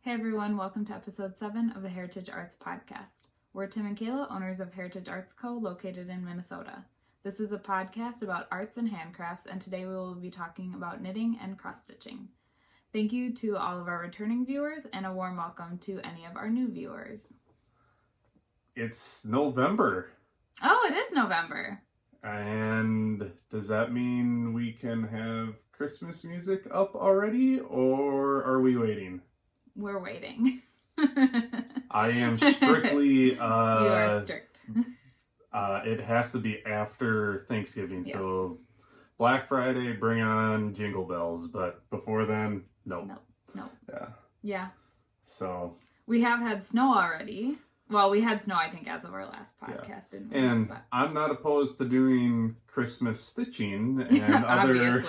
Hey everyone, welcome to episode 7 of the Heritage Arts Podcast. We're Tim and Kayla, owners of Heritage Arts Co., located in Minnesota. This is a podcast about arts and handcrafts, and today we will be talking about knitting and cross-stitching. Thank you to all of our returning viewers, and a warm welcome to any of our new viewers. It's November. Oh, it is November. And does that mean we can have Christmas music up already, or are we waiting? We're waiting. I am strictly... You are strict. It has to be after Thanksgiving, Yes. So Black Friday, bring on Jingle Bells, but before then, no. No. Yeah. Yeah. So... We have had snow already. Well, we had snow, I think, as of our last podcast, didn't we? And but... I'm not opposed to doing Christmas stitching and other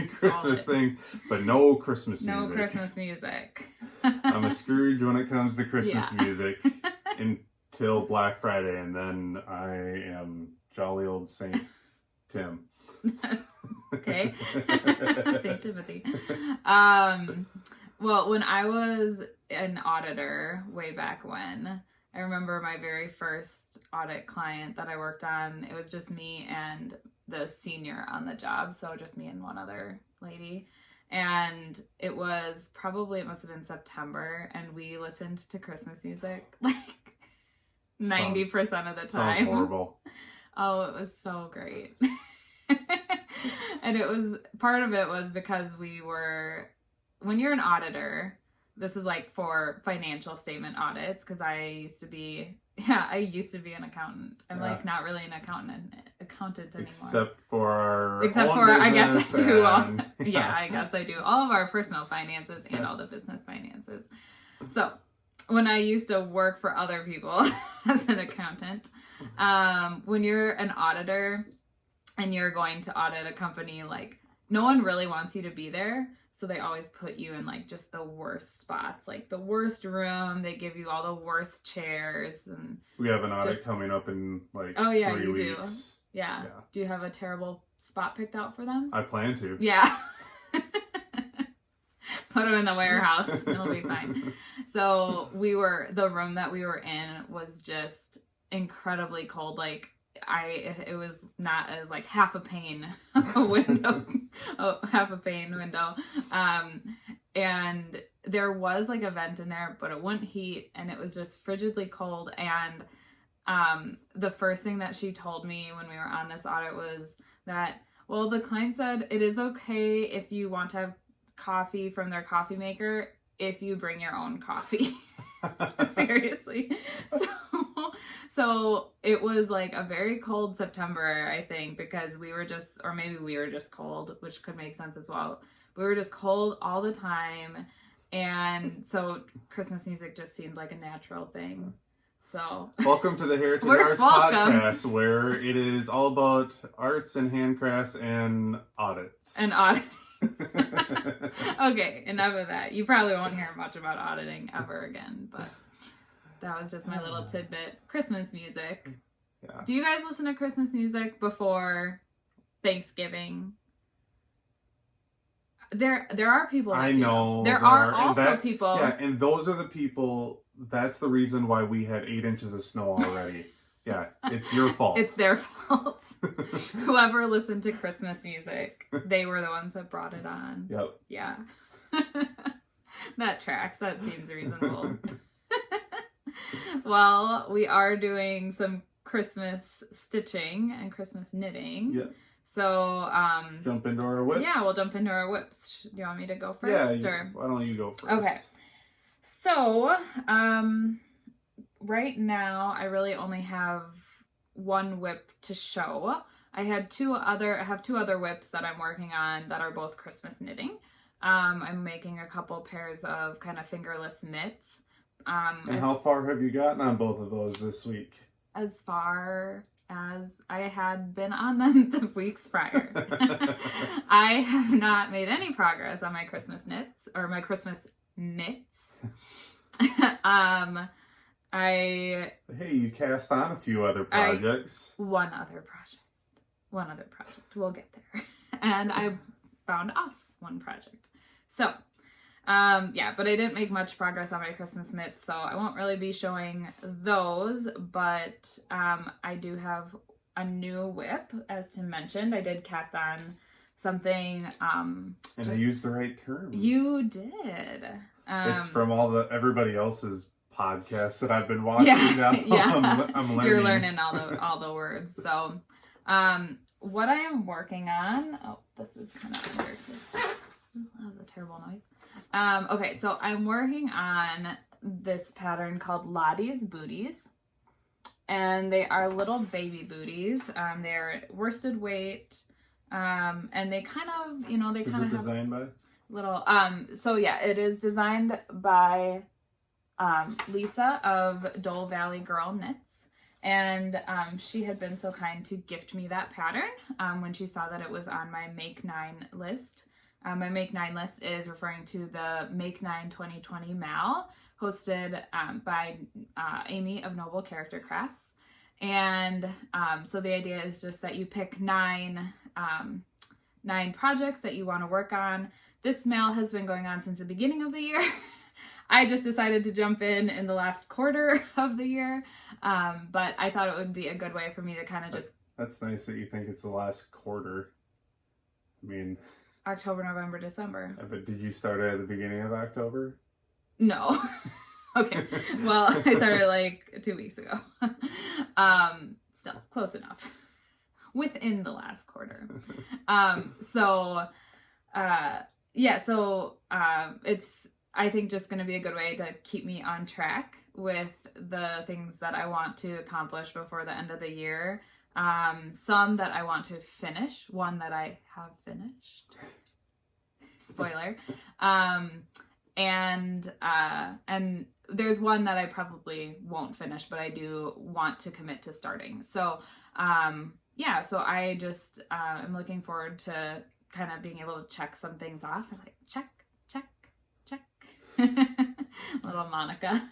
Christmas things, but no Christmas music. No Christmas music. I'm a Scrooge when it comes to Christmas music until Black Friday, and then I am jolly old Saint Tim. Okay. Saint Timothy. Well, when I was an auditor way back when, I remember my very first audit client that I worked on, it was just me and the senior on the job, so just me and one other lady. And it must have been September, and we listened to Christmas music like 90% of the time. Sounds horrible. Oh, it was so great. And part of it was because when you're an auditor, this is like for financial statement audits, because I used to be an accountant. I'm like not really an accountant anymore. Except for I guess I do. I guess I do all of our personal finances and all the business finances. So when I used to work for other people as an accountant, when you're an auditor and you're going to audit a company, like no one really wants you to be there. So they always put you in like just the worst spots, like the worst room. They give you all the worst chairs. And we have an audit coming up in like 3 you weeks. Do. Yeah. Do you have a terrible spot picked out for them? I plan to. Yeah. Put them in the warehouse. It'll be fine. So the room that we were in was just incredibly cold. Like it was like half a pane window. Half a pane window. And there was like a vent in there, but it wouldn't heat, and it was just frigidly cold. And the first thing that she told me when we were on this audit was that, well, the client said it is okay if you want to have coffee from their coffee maker if you bring your own coffee. Seriously. So it was like a very cold September, I think, because maybe we were just cold, which could make sense as well. We were just cold all the time. And so Christmas music just seemed like a natural thing. So welcome to the Heritage Arts Podcast, where it is all about arts and handcrafts and audits. Okay, enough of that. You probably won't hear much about auditing ever again, but that was just my little tidbit. Christmas music. Yeah. Do you guys listen to Christmas music before Thanksgiving? There are people that I know. There are also people. Yeah, and those are the people. That's the reason why we had 8 inches of snow already. Yeah, it's your fault. It's their fault. Whoever listened to Christmas music, they were the ones that brought it on. Yep. Yeah. That tracks. That seems reasonable. Well, we are doing some Christmas stitching and Christmas knitting. Yeah. So, jump into our whips. Yeah, we'll jump into our whips. Do you want me to go first? Yeah, why don't you go first? Okay. So, right now, I really only have one whip to show. I have 2 other whips that I'm working on that are both Christmas knitting. I'm making a couple pairs of kind of fingerless mitts. And how far have you gotten on both of those this week? As far as I had been on them the weeks prior. I have not made any progress on my Christmas knits or my Christmas mitts. Hey, you cast on a few other projects. One other project. We'll get there. And I bound off one project. So, Yeah, but I didn't make much progress on my Christmas mitts, so I won't really be showing those, but I do have a new whip, as Tim mentioned. I did cast on something. And I used the right terms. You did. It's from everybody else's podcasts that I've been watching now. Yeah. I'm learning. You're learning all the words. So, what I am working on. Oh, this is kind of weird. That was a terrible noise. Okay, so I'm working on this pattern called Lottie's Booties. And they are little baby booties. They're worsted weight. And they kind of, they kind of have designed by little, so yeah, it is designed by, Lisa of Dole Valley Girl Knits. And, she had been so kind to gift me that pattern, when she saw that it was on my Make 9 list. My Make 9 list is referring to the Make 9 2020 MAL, hosted, by, Amy of Noble Character Crafts. And so the idea is just that you pick 9 projects that you want to work on. This MAL has been going on since the beginning of the year. I just decided to jump in the last quarter of the year. But I thought it would be a good way for me to kind of just... That's nice that you think it's the last quarter. I mean... October, November, December. But did you start at the beginning of October? No. Okay. Well, I started like 2 weeks ago. Still close enough. Within the last quarter. It's, I think, just going to be a good way to keep me on track with the things that I want to accomplish before the end of the year. Some that I want to finish, one that I have finished. Spoiler. And there's one that I probably won't finish, but I do want to commit to starting. So, so I just, I'm looking forward to kind of being able to check some things off. I'm like, check. Little Monica.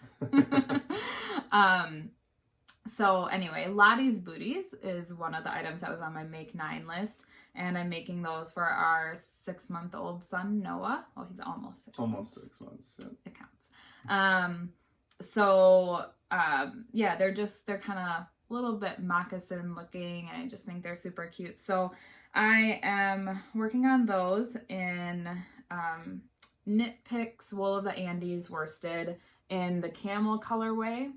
So anyway, Lottie's Booties is one of the items that was on my Make 9 list. And I'm making those for our 6-month-old son, Noah. Well, he's almost 6 months. Almost 6 months, yeah. It counts. They're kind of a little bit moccasin looking, and I just think they're super cute. So I am working on those in Knit Picks Wool of the Andes worsted in the camel colorway.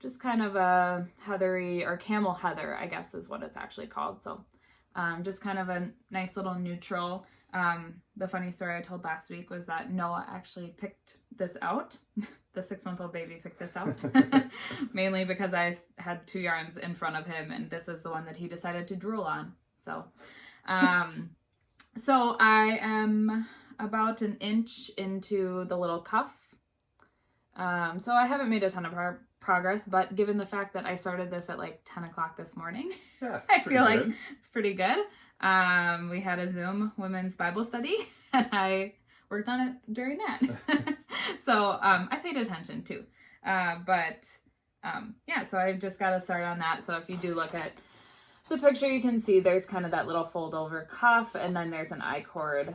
Just kind of a heathery, or camel heather, I guess is what it's actually called. So just kind of a nice little neutral. The funny story I told last week was that Noah actually picked this out. The 6-month-old baby picked this out. Mainly because I had 2 yarns in front of him, and this is the one that he decided to drool on. So, so I am about an inch into the little cuff. So I haven't made a ton of progress, but given the fact that I started this at like 10 o'clock this morning, I feel like it's pretty good. We had a Zoom women's Bible study, and I worked on it during that. So I paid attention too. So I've just got to start on that. So if you do look at the picture, you can see there's kind of that little fold over cuff, and then there's an I-cord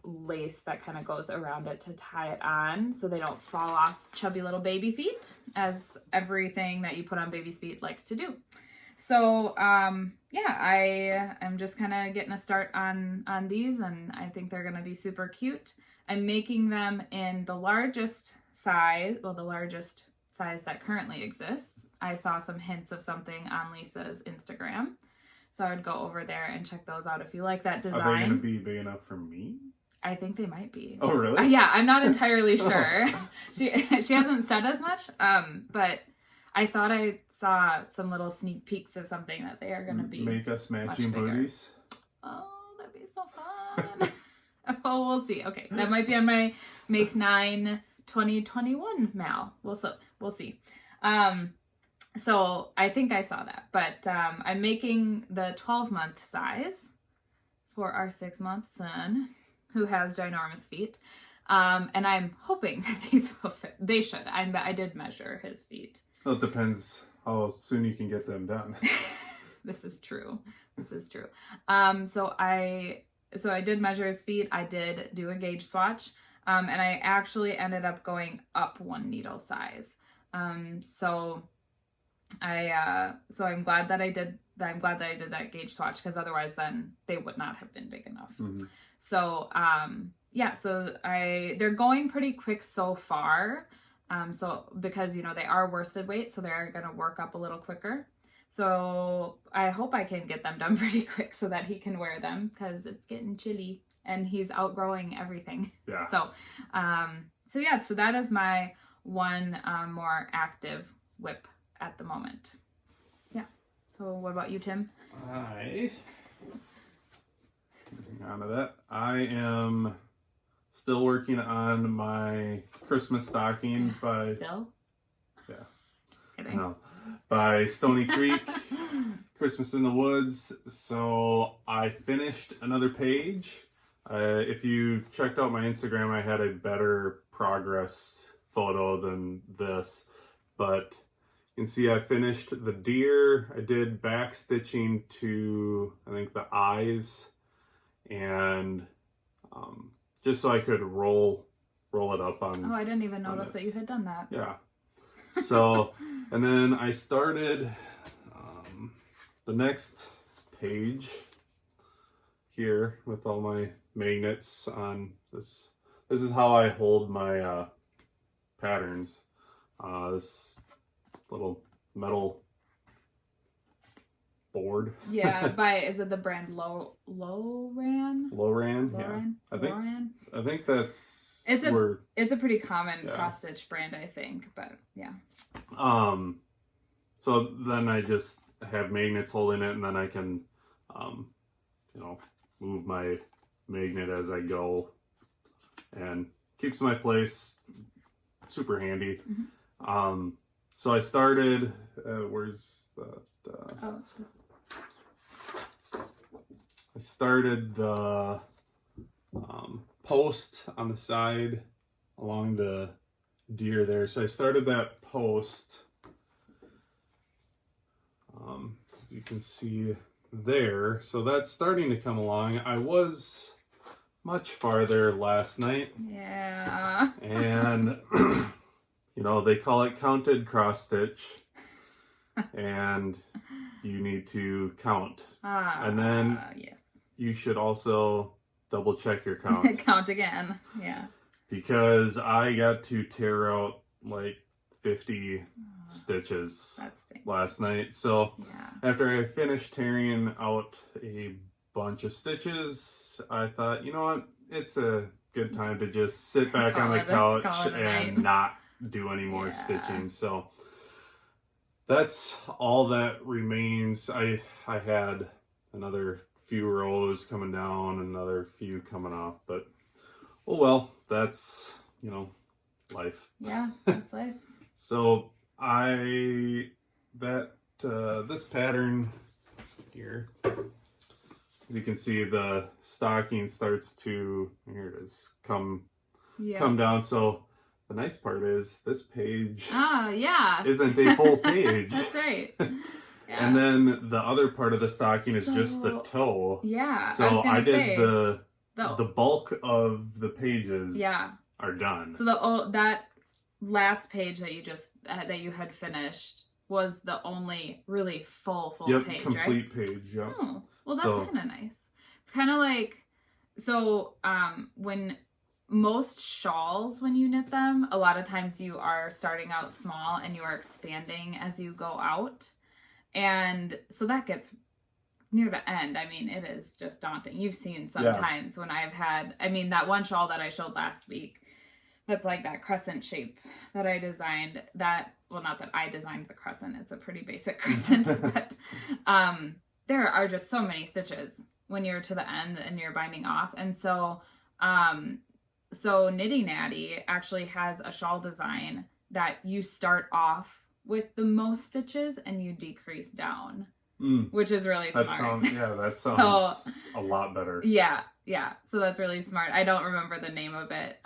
lace that kind of goes around it to tie it on so they don't fall off chubby little baby feet, as everything that you put on baby's feet likes to do. So I am just kind of getting a start on these, and I think they're going to be super cute. I'm making them in the largest size, the largest size that currently exists. I saw some hints of something on Lisa's Instagram, so I would go over there and check those out if you like that design. Are they going to be big enough for me? I think they might be. Oh, really? Yeah, I'm not entirely sure. She hasn't said as much, but I thought I saw some little sneak peeks of something that they are going to be. Make us matching booties. Oh, that'd be so fun. Oh, we'll see. Okay, that might be on my Make 9 2021 MAL. We'll see. So I think I saw that, but I'm making the 12-month size for our 6-month son, who has ginormous feet. And I'm hoping that these will fit. They should. I did measure his feet. Well, it depends how soon you can get them done. This is true. So I did measure his feet. I did do a gauge swatch. And I actually ended up going up 1 needle size. So I'm glad that I did that gauge swatch, because otherwise then they would not have been big enough. Mm-hmm. So, they're going pretty quick so far. So because, you know, they are worsted weight, so they're going to work up a little quicker. So I hope I can get them done pretty quick so that he can wear them, because it's getting chilly and he's outgrowing everything. Yeah. So that is my one more active whip at the moment. Yeah. So what about you, Tim? Hang on to that. I am still working on my Christmas stocking by... Still? Yeah. Just kidding. No. By Stony Creek, Christmas in the Woods. So I finished another page. If you checked out my Instagram, I had a better progress photo than this. But you can see I finished the deer. I did back stitching to, I think, the eyes. And just so I could roll it up on... Oh, I didn't even notice that you had done that. Yeah. So, and then I started the next page here with all my magnets on this. This is how I hold my patterns. This little metal board. Yeah, is it the brand Lowran? Lowran, yeah. I think that's it's a pretty common cross stitch brand, I think, but yeah. So then I just have magnets holding it, and then I can move my magnet as I go, and keeps my place. Super handy. Mm-hmm. So I started where's that I started the post on the side along the deer there. So I started that post, as you can see there. So that's starting to come along. I was much farther last night. Yeah. And, they call it counted cross stitch. And you need to count. And then yes. You should also double check your count. Count again. Yeah. Because I got to tear out like 50 stitches last night. So after I finished tearing out a bunch of stitches, I thought, you know what? It's a good time to just sit back on the couch and not do any more stitching. So that's all that remains. I had another few rows coming down, another few coming off, but oh well, that's life. Yeah, that's life. So this pattern here, as you can see, the stocking starts to, here it is, come down. So the nice part is this page isn't a full page. That's right. Yeah. And then the other part of the stocking is just the toe. Yeah. So I did the bulk of the pages are done. So that last page that you had finished was the only really full page, complete right? Page, yeah. Oh, well, that's kind of nice. It's kind of like, when most shawls, when you knit them, a lot of times you are starting out small and you are expanding as you go out. And so that gets near the end. I mean, it is just daunting. You've seen sometimes when I've had, that one shawl that I showed last week, that's like that crescent shape that I designed, not that I designed the crescent, it's a pretty basic crescent, but there are just so many stitches when you're to the end and you're binding off. And so Knitty Natty actually has a shawl design that you start off with the most stitches and you decrease down, which is really smart. That sounds a lot better. Yeah. So that's really smart. I don't remember the name of it.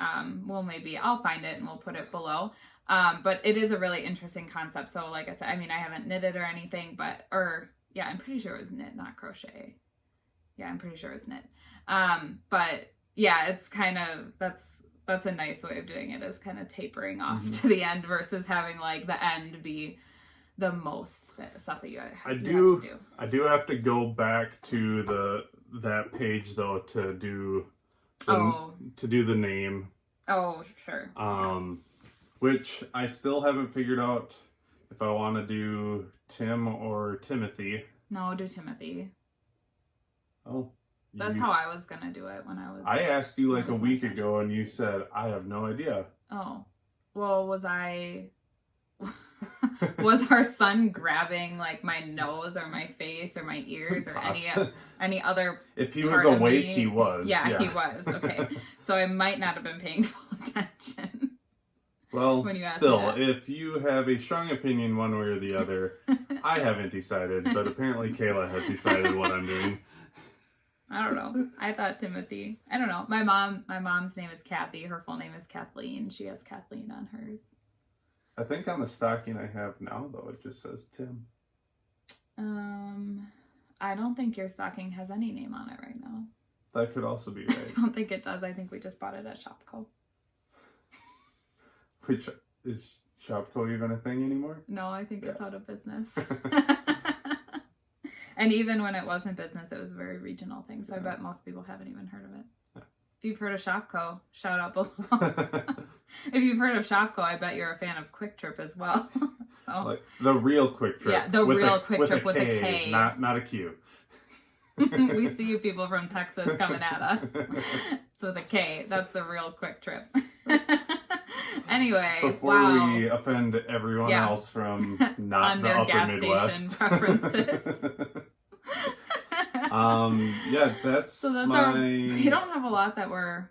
Maybe I'll find it and we'll put it below. But it is a really interesting concept. So like I said, I haven't knitted or anything, I'm pretty sure it was knit, not crochet. Yeah, I'm pretty sure it was knit. But yeah, it's kind of, that's a nice way of doing it, is kind of tapering off to the end versus having like the end be the most stuff that you have to do. I do have to go back to that page though to do the name. Oh, sure. Which I still haven't figured out if I want to do Tim or Timothy. No, do Timothy. Oh. That's how I was gonna do it when I was. I asked you like a week ago, and you said I have no idea. Oh, well, was our son grabbing like my nose or my face or my ears or any other? If he was awake, he was. Yeah, he was. Okay, so I might not have been paying full attention. Well, still, if you have a strong opinion one way or the other, I haven't decided, but apparently Kayla has decided what I'm doing. I don't know. I thought Timothy. I don't know. My mom's name is Kathy. Her full name is Kathleen. She has Kathleen on hers. I think on the stocking I have now, though, it just says Tim. I don't think your stocking has any name on it right now. That could also be right. I don't think it does. I think we just bought it at Shopco. Which, is Shopco even a thing anymore? No, I think it's out of business. And even when it wasn't business, it was a very regional thing. So I bet most people haven't even heard of it. Yeah. If you've heard of Shopco, shout out below. If you've heard of Shopco, I bet you're a fan of Quick Trip as well. So like the real Quick Trip. Yeah, the real Quick Trip with a K. Not a Q. We see you people from Texas coming at us. It's with a K. That's the real Quick Trip. Anyway, before we offend everyone else from not on the their upper gas Midwest. station preferences. That's we don't have a lot that we're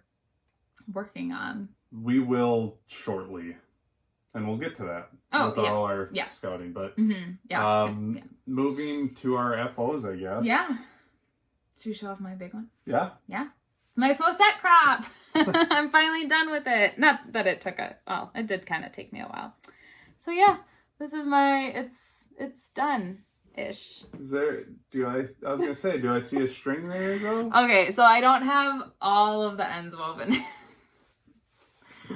working on. We will shortly, and we'll get to that with all our scouting. But moving to our FOs, I guess. Yeah. Should we show off my big one? Yeah. Yeah. It's my faux set crop. I'm finally done with it. Not that it took it did kind of take me a while. So yeah, this is it's done-ish. I was gonna say, do I see a string there though? Okay, so I don't have all of the ends woven.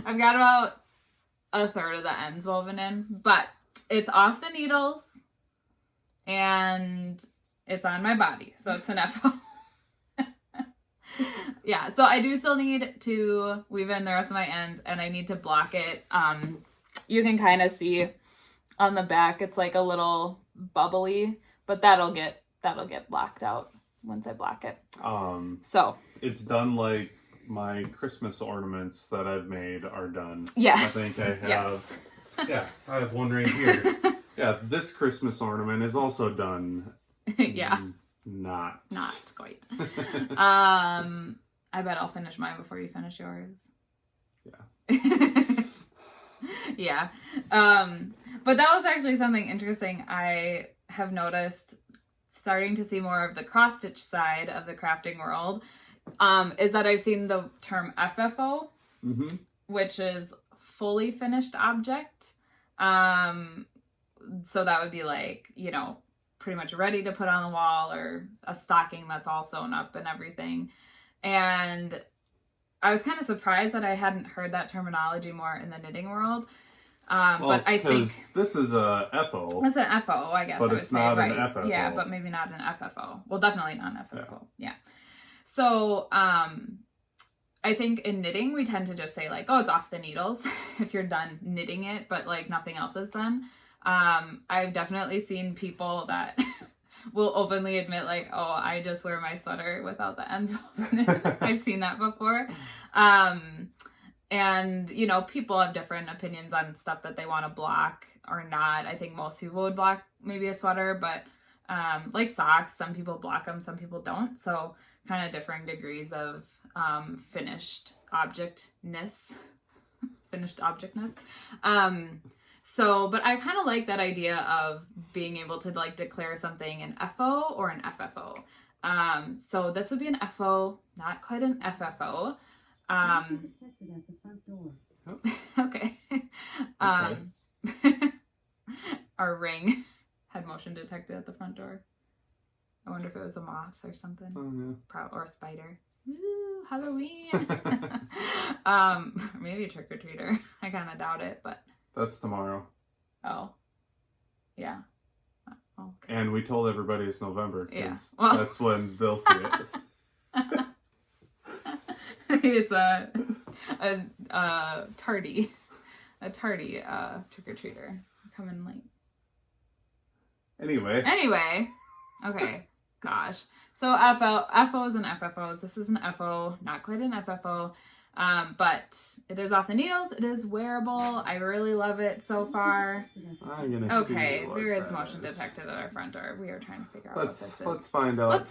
I've got about a third of the ends woven in, but it's off the needles and it's on my body, so it's an FO. Yeah, so I do still need to weave in the rest of my ends, and I need to block it. You can kind of see on the back, it's like a little bubbly, but that'll get blocked out once I block it. So it's done like my Christmas ornaments that I've made are done. Yes. I think I have. Yes. Yeah, I have one right here. Yeah, this Christmas ornament is also done. Yeah. Not quite. I bet I'll finish mine before you finish yours. Yeah. Yeah. But that was actually something interesting I have noticed, starting to see more of the cross stitch side of the crafting world, is that I've seen the term FFO, which is fully finished object. So that would be like, pretty much ready to put on the wall, or a stocking that's all sewn up and everything. And I was kind of surprised that I hadn't heard that terminology more in the knitting world. But I think this is a FO. It's an FO, I guess. But I would it's say, not right? an FFO. Yeah, but maybe not an FFO. Well, definitely not an FFO. Yeah. So I think in knitting we tend to just say like, oh, it's off the needles if you're done knitting it, but like nothing else is done. I've definitely seen people that will openly admit like, oh, I just wear my sweater without the ends woven in. I've seen that before. And, people have different opinions on stuff that they want to block or not. I think most people would block maybe a sweater, but like socks, some people block them, some people don't. So kind of differing degrees of finished objectness. But I kind of like that idea of being able to like declare something an FO or an FFO. So this would be an FO, not quite an FFO. Detected at the front door. Okay. Our ring had motion detected at the front door. I wonder if it was a moth or something. Oh, yeah. Or a spider. Ooh, Halloween. Maybe a trick-or-treater. I kind of doubt it, but... That's tomorrow. Oh. Yeah. Okay. And we told everybody it's November, because well, that's when they'll see it. It's a tardy trick-or-treater. Coming late. Anyway. Okay. Gosh. So FOs and FFOs. This is an FO, not quite an FFO. But it is off the needles. It is wearable. I really love it so far. I'm gonna see there is motion detected at our front door. We are trying to figure out what this is. Let's find out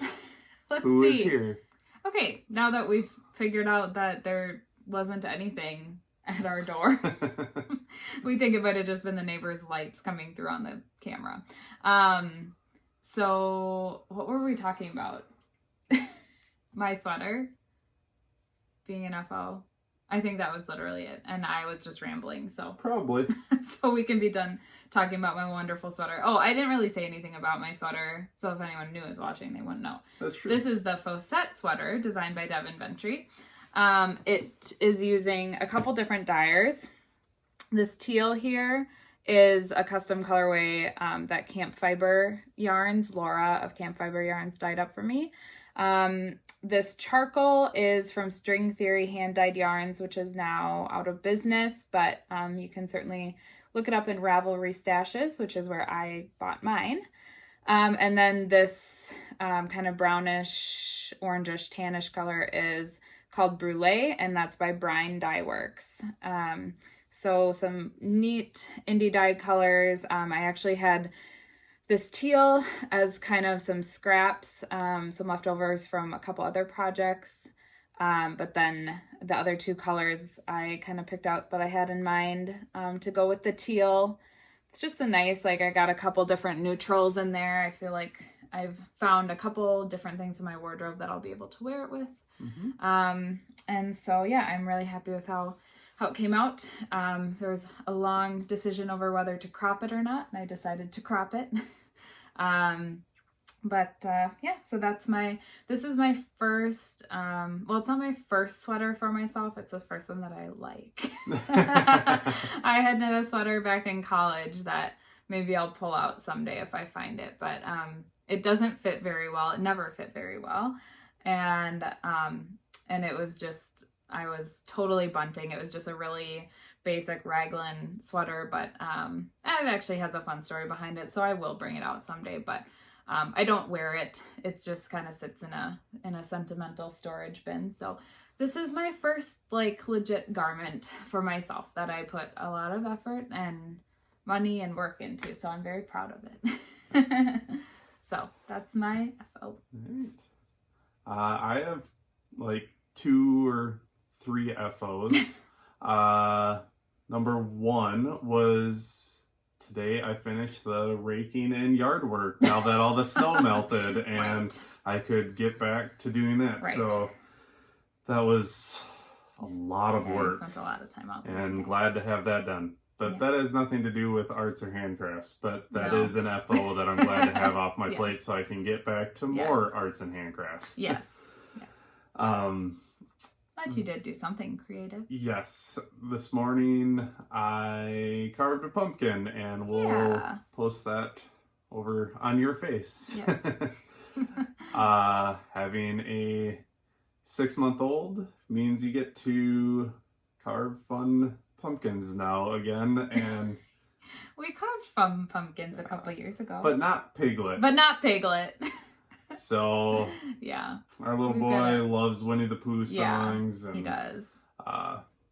let's who see. is here. Okay, now that we've figured out that there wasn't anything at our door, we think it might have just been the neighbor's lights coming through on the camera. So what were we talking about? My sweater being an FO. I think that was literally it. And I was just rambling, so. Probably. So we can be done talking about my wonderful sweater. Oh, I didn't really say anything about my sweater, so if anyone new is watching, they wouldn't know. That's true. This is the Faucette sweater designed by Devin Ventry. It is using a couple different dyers. This teal here is a custom colorway that Camp Fibre Yarns, Laura of Camp Fibre Yarns, dyed up for me. This charcoal is from String Theory Hand Dyed Yarns, which is now out of business, but you can certainly look it up in Ravelry Stashes, which is where I bought mine. And then this kind of brownish, orangish, tannish color is called Brulee, and that's by Brine Dye Works. So some neat indie dyed colors. I actually had this teal as kind of some scraps, some leftovers from a couple other projects. But then the other two colors I kind of picked out that I had in mind to go with the teal. It's just a nice, I got a couple different neutrals in there. I feel like I've found a couple different things in my wardrobe that I'll be able to wear it with. Mm-hmm. And so, yeah, I'm really happy with how it came out. There was a long decision over whether to crop it or not, and I decided to crop it. Yeah, so this is my first, well, it's not my first sweater for myself. It's the first one that I like. I had knit a sweater back in college that maybe I'll pull out someday if I find it, but, it doesn't fit very well. It never fit very well. And it was just, I was totally bunting. It was just a really basic raglan sweater, but and it actually has a fun story behind it, so I will bring it out someday, but I don't wear it. It just kind of sits in a sentimental storage bin. So this is my first legit garment for myself that I put a lot of effort and money and work into, so I'm very proud of it. So that's my FO. Right. I have 2 or 3 FOs. Number 1 was today I finished the raking and yard work now that all the snow melted, and right. I could get back to doing that. Right. So that was a lot of work. I spent a lot of time out there. And glad to have that done. But yes. That has nothing to do with arts or handcrafts, but that is an FO that I'm glad to have off my yes. plate so I can get back to more arts and handcrafts. Yes. But you did do something creative. Yes. This morning I carved a pumpkin, and we'll post that over on your face. Yes. Having a 6-month-old means you get to carve fun pumpkins now again, and we carved fun pumpkins a couple years ago. But not Piglet. So yeah, our little boy loves Winnie the Pooh songs. Yeah, he does.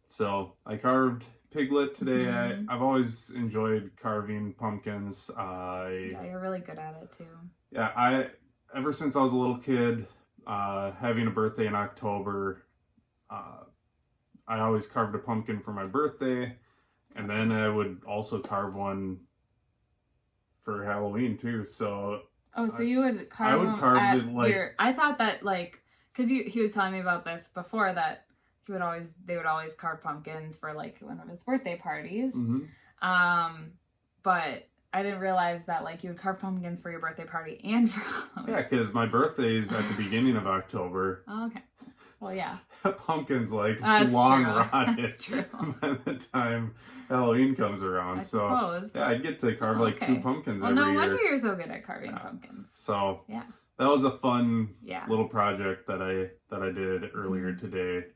So I carved Piglet today. Mm-hmm. I've always enjoyed carving pumpkins. You're really good at it too. Yeah, ever since I was a little kid, having a birthday in October, I always carved a pumpkin for my birthday, and then I would also carve one for Halloween too. So. Oh, so you would carve them at your... I thought that, because he was telling me about this before, that they would always carve pumpkins for, one of his birthday parties. Mm-hmm. But I didn't realize that, you would carve pumpkins for your birthday party and for Halloween. Yeah, because my birthday is at the beginning of October. Oh, okay. Well, yeah. Pumpkin's like That's long true. rotted That's true. by the time Halloween comes around. I So suppose. yeah, I'd get to carve like 2 pumpkins well, every no year. wonder you're so good at carving pumpkins. So yeah, that was a fun little project that I did earlier today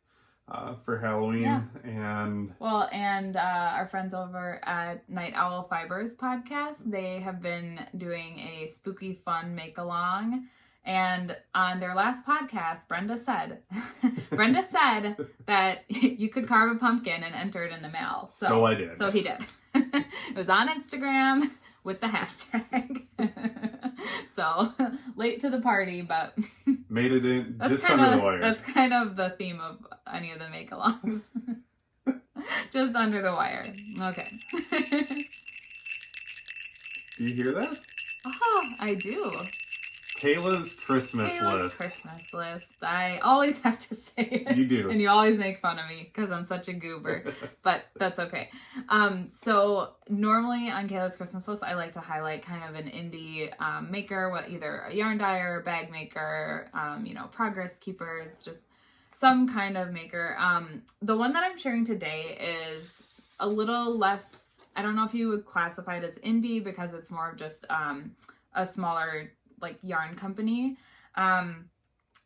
for Halloween. And our friends over at Night Owl Fibre's podcast, they have been doing a spooky fun make along. And on their last podcast, Brenda said that you could carve a pumpkin and enter it in the mail. So I did. So he did. It was on Instagram with the hashtag. So late to the party, but made it in just under the wire. That's kind of the theme of any of the make-alongs. Just under the wire. Okay. Do you hear that? Oh, I do. Kayla's Christmas list. Christmas list. I always have to say it. You do. And you always make fun of me because I'm such a goober. But that's okay. So normally on Kayla's Christmas list, I like to highlight kind of an indie maker, either a yarn dyer, bag maker, progress keepers, just some kind of maker. The one that I'm sharing today is a little less, I don't know if you would classify it as indie because it's more of just a smaller like yarn company.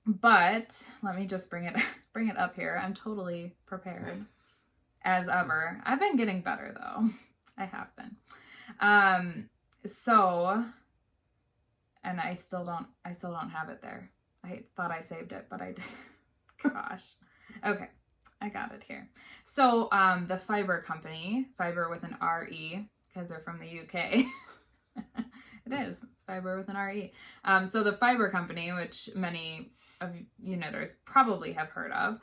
But let me just bring it up here. I'm totally prepared as ever. I've been getting better though. I have been. So, and I still don't have it there. I thought I saved it, but I didn't. Gosh. Okay. I got it here. So, the Fibre company, Fibre with an R-E, because they're from the UK. It is. It's Fibre with an R-E. So the Fibre company, which many of you knitters probably have heard of,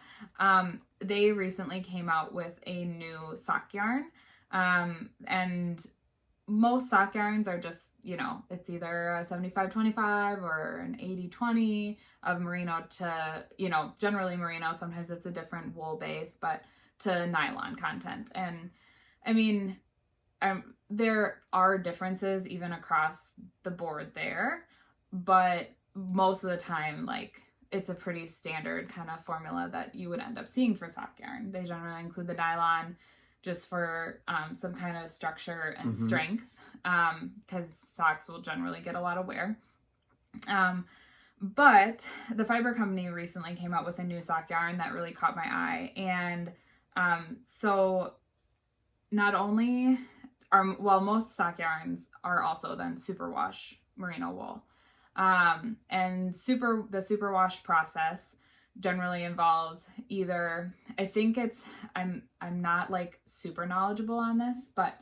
they recently came out with a new sock yarn. And most sock yarns are just, it's either a 75-25 or an 80-20 of merino to, generally merino. Sometimes it's a different wool base, but to nylon content. And I mean, there are differences even across the board there, but most of the time, like, it's a pretty standard kind of formula that you would end up seeing for sock yarn. They generally include the nylon just for some kind of structure and strength, because socks will generally get a lot of wear. But the Fibre company recently came out with a new sock yarn that really caught my eye. And so not only most sock yarns are also then superwash merino wool. And the superwash process generally involves either, I think I'm not like super knowledgeable on this, but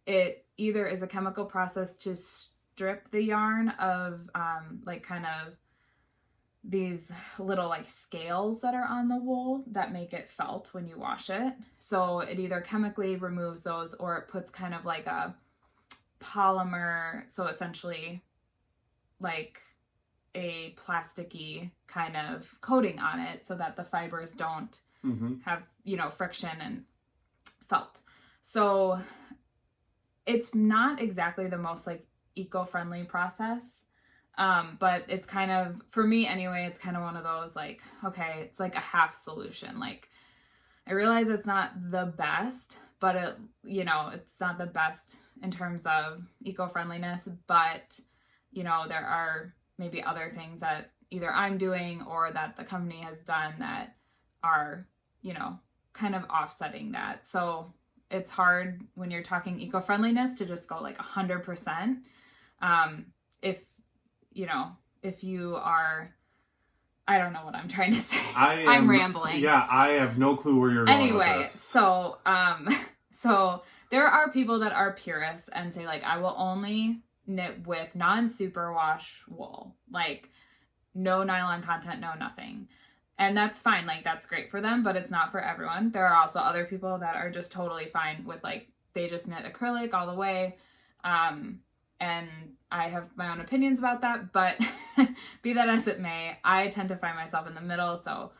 it either is a chemical process to strip the yarn of like kind of these little like scales that are on the wool that make it felt when you wash it. So it either chemically removes those or it puts kind of like a polymer, so essentially like a plasticky kind of coating on it so that the fibers don't have, friction and felt. So it's not exactly the most like eco-friendly process. But it's kind of, for me anyway, it's kind of one of those like, okay, it's like a half solution. Like, I realize it's not the best, but it's not the best in terms of eco-friendliness, but, there are maybe other things that either I'm doing or that the company has done that are, kind of offsetting that. So it's hard when you're talking eco-friendliness to just go like 100%. If you are, I don't know what I'm trying to say. I'm rambling. Yeah, I have no clue where you're going with this. So there are people that are purists and say like, I will only knit with non-superwash wool, like no nylon content, no nothing. And that's fine. Like, that's great for them, but it's not for everyone. There are also other people that are just totally fine with like, they just knit acrylic all the way. And I have my own opinions about that, but be that as it may, I tend to find myself in the middle. So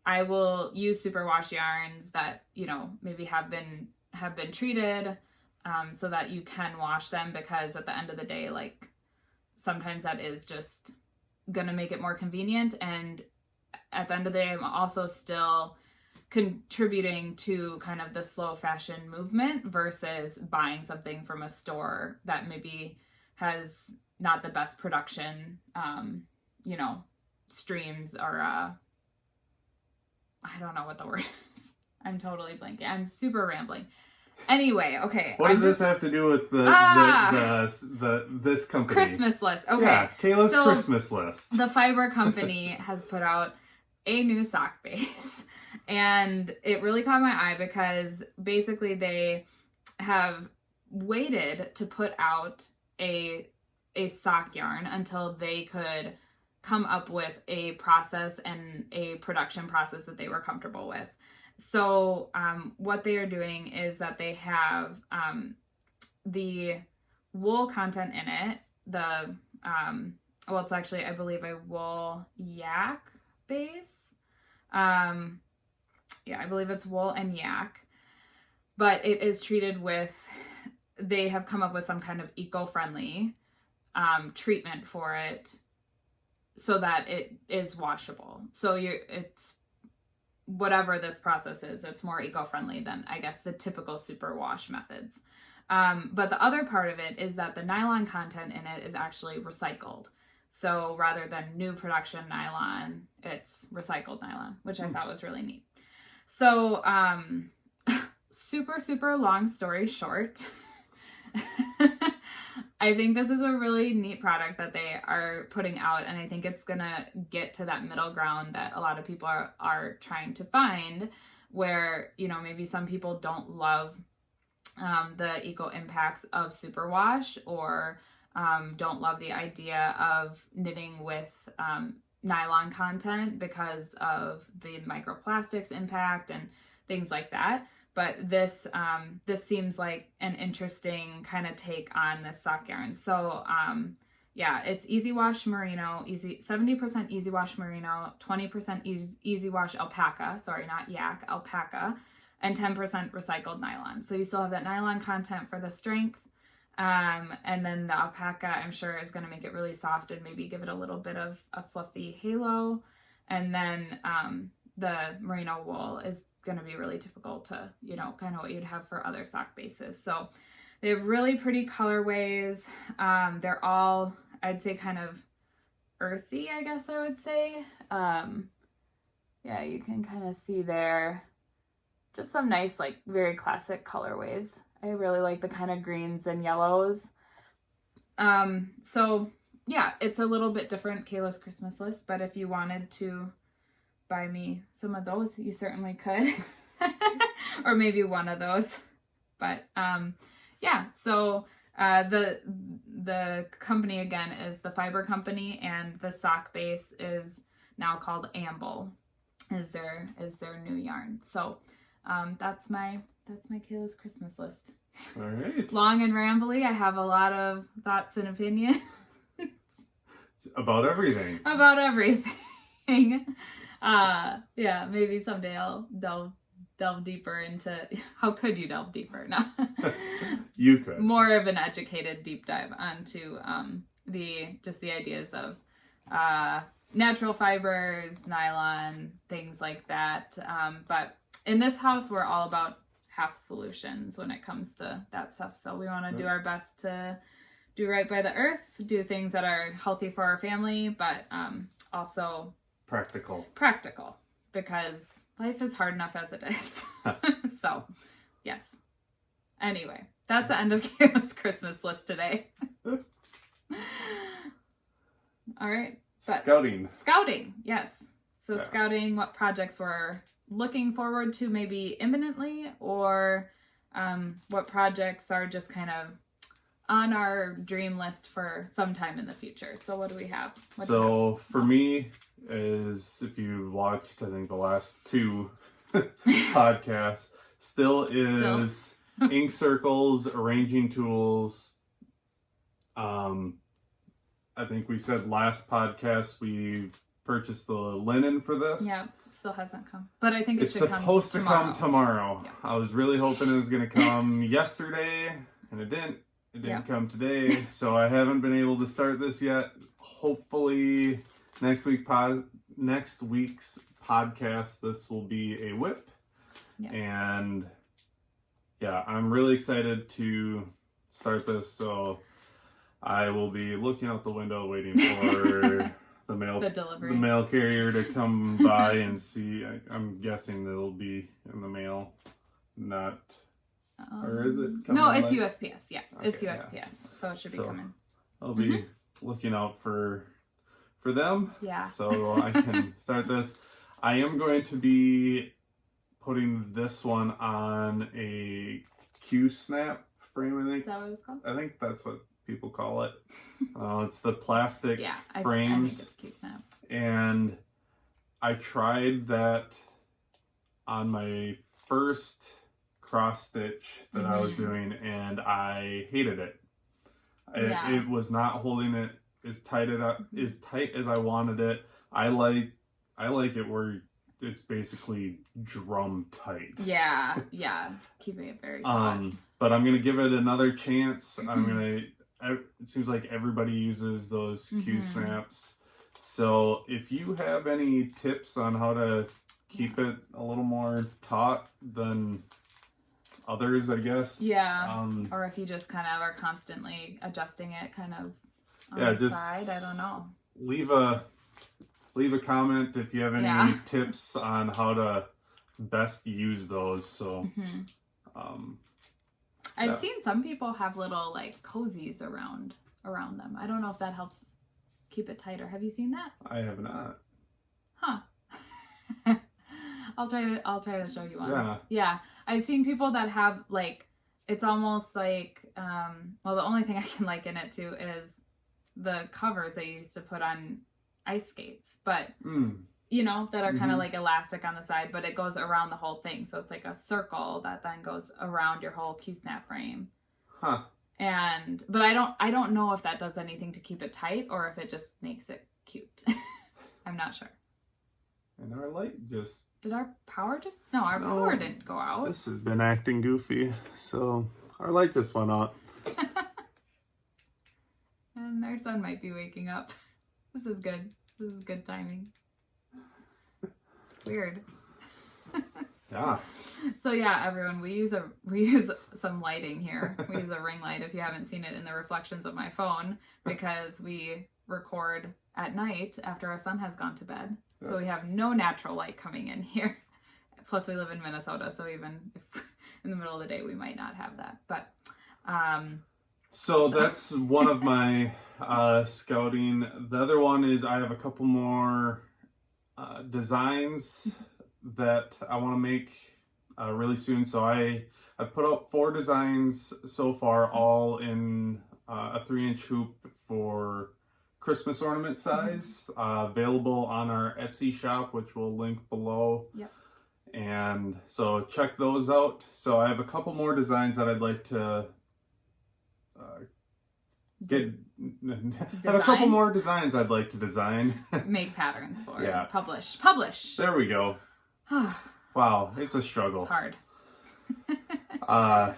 I will use superwash yarns that, maybe have been treated, so that you can wash them, because at the end of the day, like, sometimes that is just gonna make it more convenient. And at the end of the day, I'm also still contributing to kind of the slow fashion movement versus buying something from a store that maybe has not the best production, streams or, I don't know what the word is. I'm totally blanking. I'm super rambling. Anyway, okay. What does this have to do with this company? Christmas list. Okay. Yeah, Kayla's Christmas list. The Fibre company has put out a new sock base. And it really caught my eye because basically they have waited to put out a sock yarn until they could come up with a process and a production process that they were comfortable with. So what they are doing is that they have the wool content in it. It's actually, I believe, a wool yak base. I believe it's wool and yak. But it is treated with, they have come up with some kind of eco-friendly treatment for it so that it is washable. So it's whatever this process is, it's more eco-friendly than, I guess, the typical superwash methods. But the other part of it is that the nylon content in it is actually recycled. So rather than new production nylon, it's recycled nylon, which I thought was really neat. So super, super long story short, I think this is a really neat product that they are putting out, and I think it's gonna get to that middle ground that a lot of people are trying to find, where, maybe some people don't love the eco impacts of superwash, or don't love the idea of knitting with nylon content because of the microplastics impact and things like that. But this seems like an interesting kind of take on this sock yarn. So it's easy wash merino, 70% easy wash merino, 20% easy wash alpaca, sorry, not yak, alpaca, and 10% recycled nylon. So you still have that nylon content for the strength. And then the alpaca, I'm sure, is going to make it really soft and maybe give it a little bit of a fluffy halo. And then the merino wool is going to be really typical to, kind of what you'd have for other sock bases. So they have really pretty colorways. They're all, I'd say, kind of earthy, I guess I would say. You can kind of see there just some nice, like, very classic colorways. I really like the kind of greens and yellows. It's a little bit different, Kayla's Christmas list, but if you wanted to buy me some of those, you certainly could. Or maybe one of those. But the company again is the Fibre company, and the sock base is now called Amble, is their new yarn. So that's my Kayla's Christmas list. All right. Long and rambly. I have a lot of thoughts and opinions. About everything. Maybe someday I'll delve deeper into, how could you delve deeper? No. You could. More of an educated deep dive onto the ideas of natural fibers, nylon, things like that. But in this house, we're all about half solutions when it comes to that stuff. So we want to do our best to do right by the earth, do things that are healthy for our family, but also practical, because life is hard enough as it is. So, yes. Anyway, that's the end of Kayla's Christmas list today. All right. Scouting, yes. So scouting what projects we're looking forward to maybe imminently, or what projects are just kind of on our dream list for some time in the future. So what do we have? For me, is, if you've watched, I think, the last two podcasts, still is Inkcircles, arranging tools. I think we said last podcast we purchased the linen for this. Yeah, still hasn't come. But I think it's supposed to come tomorrow. Yeah. I was really hoping it was going to come yesterday, and it didn't. It didn't come today, so I haven't been able to start this yet. Hopefully next week next week's podcast, this will be a whip. Yeah. And yeah, I'm really excited to start this. So I will be looking out the window waiting for the mail carrier to come by and see. I'm guessing that it'll be in the mail, not, or is it coming? No, it's USPS. Yeah, okay, it's USPS, so it should be coming. I'll be looking out for them. Yeah. So I can start this. I am going to be putting this one on a Q-snap frame, I think. Is that what it's called? I think that's what people call it. It's the plastic I frames. think it's Q-snap. And I tried that on my first cross stitch that I was doing, and I hated it. It was not holding it as tight as I wanted it. I like it where it's basically drum tight. Yeah, keeping it very taut. But I'm gonna give it another chance. It seems like everybody uses those Q snaps. So if you have any tips on how to keep it a little more taut than others, I guess. Yeah. Or if you just kind of are constantly adjusting it kind of on the side, I don't know. Leave a comment if you have any tips on how to best use those. So I've seen some people have little like cozies around them. I don't know if that helps keep it tighter. Have you seen that? I have not. Huh. I'll try to show you one. Yeah. Yeah. I've seen people that have like, it's almost like, well, the only thing I can liken it to is the covers I used to put on ice skates, but you know, that are kind of like elastic on the side, but it goes around the whole thing. So it's like a circle that then goes around your whole Q-snap frame. Huh. But I don't know if that does anything to keep it tight or if it just makes it cute. I'm not sure. And our light just... Did our power just... No, our power didn't go out. This has been acting goofy, so our light just went out. And our son might be waking up. This is good. This is good timing. Weird. Yeah. So yeah, everyone, we use some lighting here. We use a ring light if you haven't seen it in the reflections of my phone, because we record at night after our son has gone to bed. Yeah. So we have no natural light coming in here. Plus we live in Minnesota, so even if in the middle of the day we might not have that. But so that's one of my scouting. The other one is I have a couple more designs that I want to make really soon. So I've put out 4 designs so far, all in a 3-inch hoop for Christmas ornament size, available on our Etsy shop, which we'll link below. Yep. And so check those out. So I have a couple more designs that I'd like to have a couple more designs I'd like to design. Make patterns for. Yeah. Publish. There we go. Wow, it's a struggle. It's hard.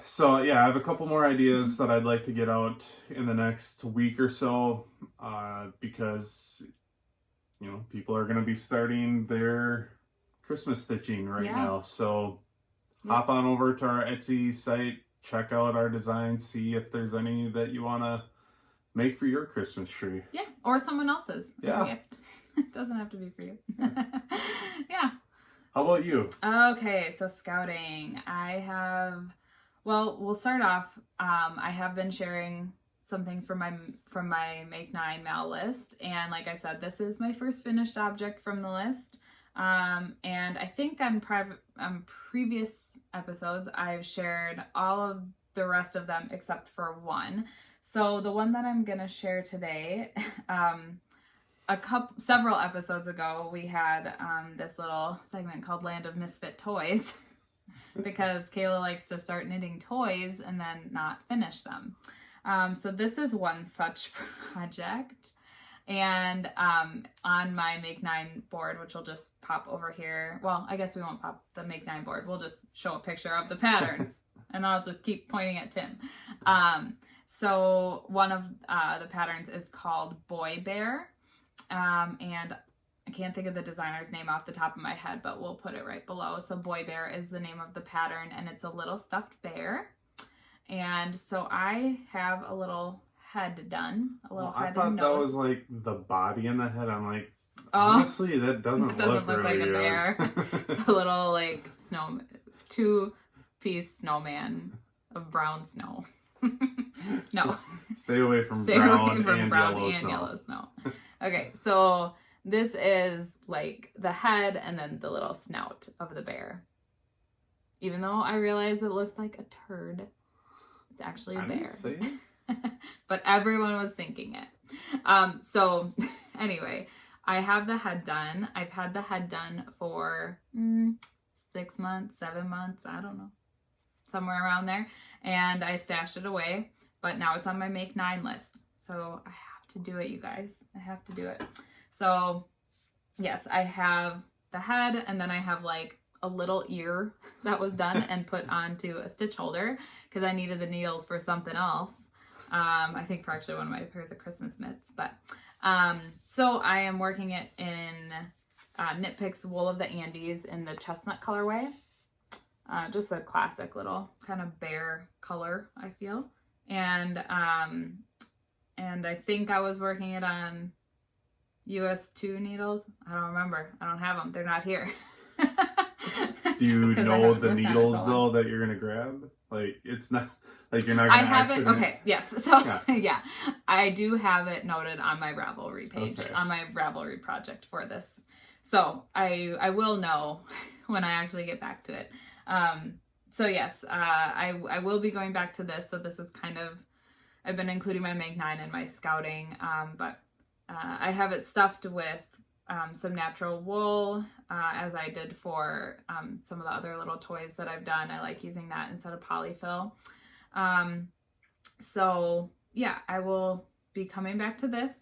So yeah, I have a couple more ideas that I'd like to get out in the next week or so, because you know, people are going to be starting their Christmas stitching right now. So hop on over to our Etsy site, check out our designs, see if there's any that you want to make for your Christmas tree. Yeah, or someone else's as a gift. It doesn't have to be for you. Yeah. How about you? Okay, so scouting. We'll start off. I have been sharing something from my Make 9 Mal list, and like I said, this is my first finished object from the list. And I think on previous episodes I've shared all of the rest of them except for one. So the one that I'm gonna share today, several episodes ago, we had this little segment called Land of Misfit Toys because Kayla likes to start knitting toys and then not finish them. So this is one such project. And on my Make 9 board, which will just pop over here. Well, I guess we won't pop the Make 9 board. We'll just show a picture of the pattern. And I'll just keep pointing at Tim. So one of the patterns is called Boy Bear. And I can't think of the designer's name off the top of my head, but we'll put it right below. So Boy Bear is the name of the pattern, and it's a little stuffed bear. And so I have a little head done, a little head and nose. I thought that was like the body and the head. I'm like, honestly, that doesn't look really like a bear. It's a little like two-piece snowman of brown snow. No. Stay away from brown and yellow snow. Okay, so this is like the head and then the little snout of the bear. Even though I realize it looks like a turd, it's actually a bear. I didn't say it. But everyone was thinking it. So anyway, I have the head done. I've had the head done for 6 months, 7 months, I don't know. Somewhere around there. And I stashed it away. But now it's on my Make 9 list. So I have to do it, you guys. I have to do it. So yes, I have the head, and then I have like a little ear that was done and put onto a stitch holder because I needed the needles for something else. I think for actually one of my pairs of Christmas mitts. But so I am working it in Knit Picks Wool of the Andes in the chestnut colorway. Just a classic little kind of bear color, I feel. And I think I was working it on US 2 needles. I don't remember. I don't have them. They're not here. Do you know the needles though that you're gonna grab? Like it's not like you're not gonna accident... Okay, yes. So yeah. I do have it noted on my Ravelry page, on my Ravelry project for this. So I will know when I actually get back to it. So yes, I will be going back to this. So this is kind of, I've been including my Make 9 in my scouting, but I have it stuffed with some natural wool, as I did for some of the other little toys that I've done. I like using that instead of polyfill. So yeah, I will be coming back to this.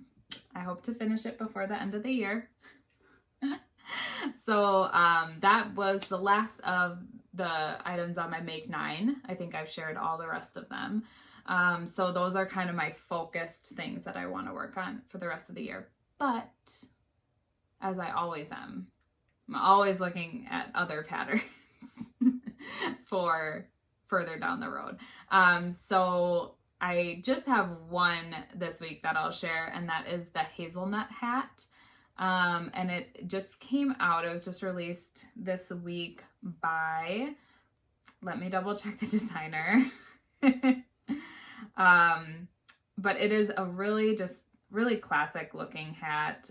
I hope to finish it before the end of the year. So that was the last of the items on my Make 9. I think I've shared all the rest of them. So those are kind of my focused things that I want to work on for the rest of the year. But as I always am, I'm always looking at other patterns for further down the road. So I just have one this week that I'll share, and that is the Hazelnut Hat. And it just came out. It was just released this week by, let me double check the designer. But it is a really classic looking hat.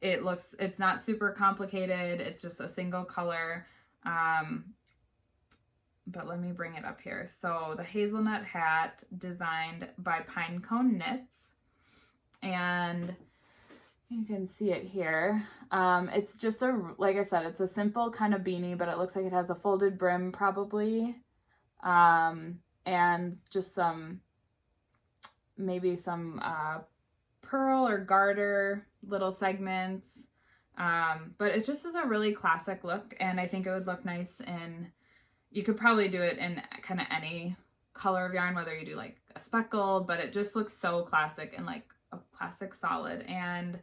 It's not super complicated. It's just a single color. But let me bring it up here. So the Hazelnut Hat, designed by Pinecone Knits, and you can see it here. It's just like I said, it's a simple kind of beanie, but it looks like it has a folded brim probably. And just maybe some pearl or garter little segments. But it just is a really classic look, and I think it would look nice you could probably do it in kind of any color of yarn, whether you do like a speckled, but it just looks so classic and like a classic solid. And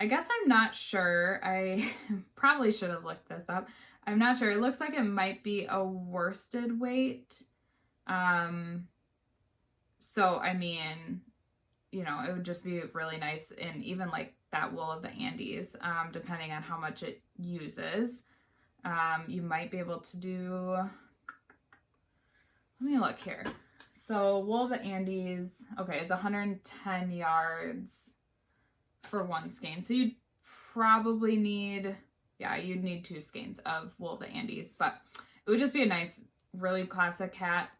I guess I'm not sure. I probably should have looked this up. I'm not sure. It looks like it might be a worsted weight. So, I mean, it would just be really nice in even like that wool of the Andes, depending on how much it uses. You might be able to do, let me look here. So wool of the Andes, okay, it's 110 yards for one skein. So you'd probably need, you'd need 2 skeins of wool of the Andes, but it would just be a nice, really classic hat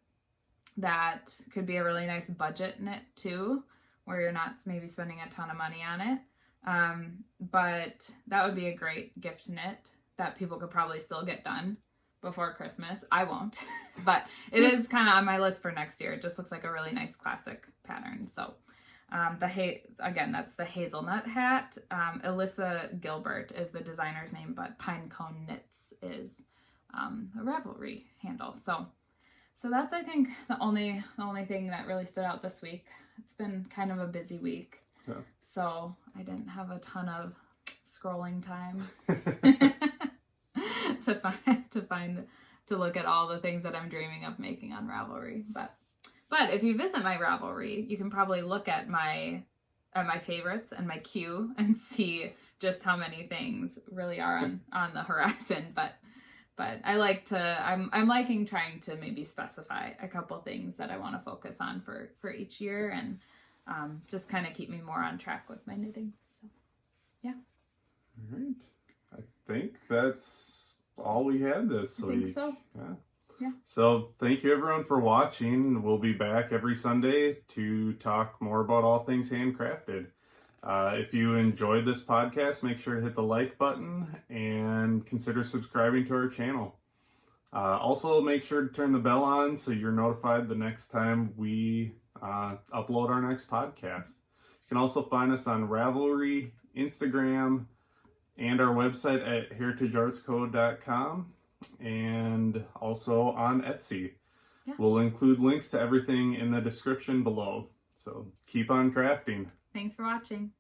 that could be a really nice budget knit too, where you're not maybe spending a ton of money on it. But that would be a great gift knit that people could probably still get done before Christmas. I won't, but it is kind of on my list for next year. It just looks like a really nice classic pattern. So again, that's the Hazelnut Hat. Alyssa Gilbert is the designer's name, but Pinecone Knits is a Ravelry handle. So that's, I think, the only thing that really stood out this week. It's been kind of a busy week. Yeah. So I didn't have a ton of scrolling time to look at all the things that I'm dreaming of making on Ravelry. But if you visit my Ravelry, you can probably look at my favorites and my queue and see just how many things really are on the horizon. But I like to, I'm liking trying to maybe specify a couple things that I want to focus on for each year, and just kind of keep me more on track with my knitting. So, yeah. All right. I think that's all we had this week. I think so. Yeah. So thank you everyone for watching. We'll be back every Sunday to talk more about all things handcrafted. If you enjoyed this podcast, make sure to hit the like button and consider subscribing to our channel. Also, make sure to turn the bell on so you're notified the next time we upload our next podcast. You can also find us on Ravelry, Instagram, and our website at heritageartsco.com, and also on Etsy. Yeah. We'll include links to everything in the description below. So keep on crafting. Thanks for watching.